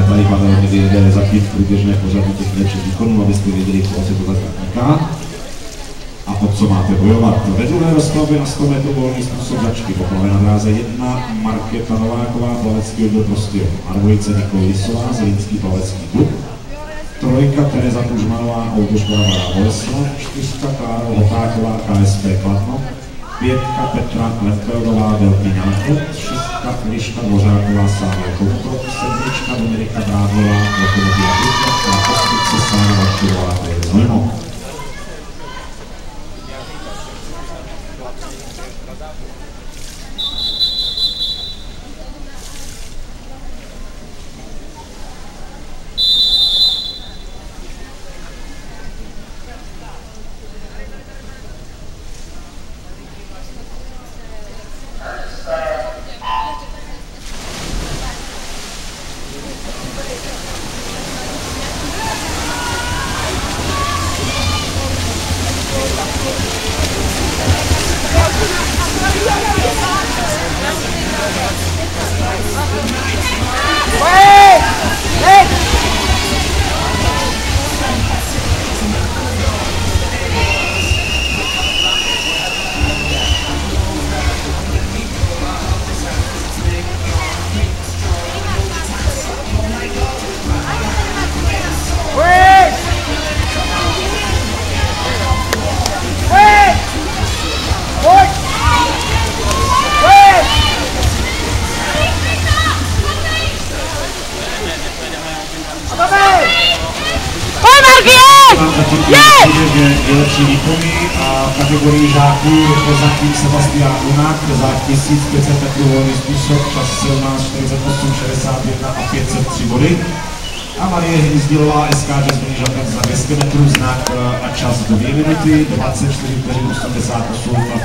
Tady Pavel mi vyjede zatím v průběžné pořadu těch lepších výkonů, abyste věděli, co se to tak týká a o co máte bojovat. Ve druhé rozstavbě na 100 metrů volný způsob začky. Poprvé na dráze 1 Markéta Nováková, plavecký odbor Prostějov. Na dvojice Nikola Lisová, Zlínský plavecký klub. Trojka Tereza Tužmanová, Autoškola Mladá Boleslav. 4 Klára Hotáková, KSP Kladno. 5 Petra Lepkeldová, Velký Náchod. 6 Liška Dvořáková, Sávě Koutov. 7 Dominika Drádlová, Lokomotiva Krupka. A 8 Sára Vaščová, Znojmo. Nejlepší výkony a v kategorii žáků je to zatím Sebastián Lunák za 1500 metrů volný způsob, čas 17:48:61 a 503 body. A Marie Hnízdilová SK Jazzmini Žatek za 200 metrů znak a čas 2 minuty 24:88 a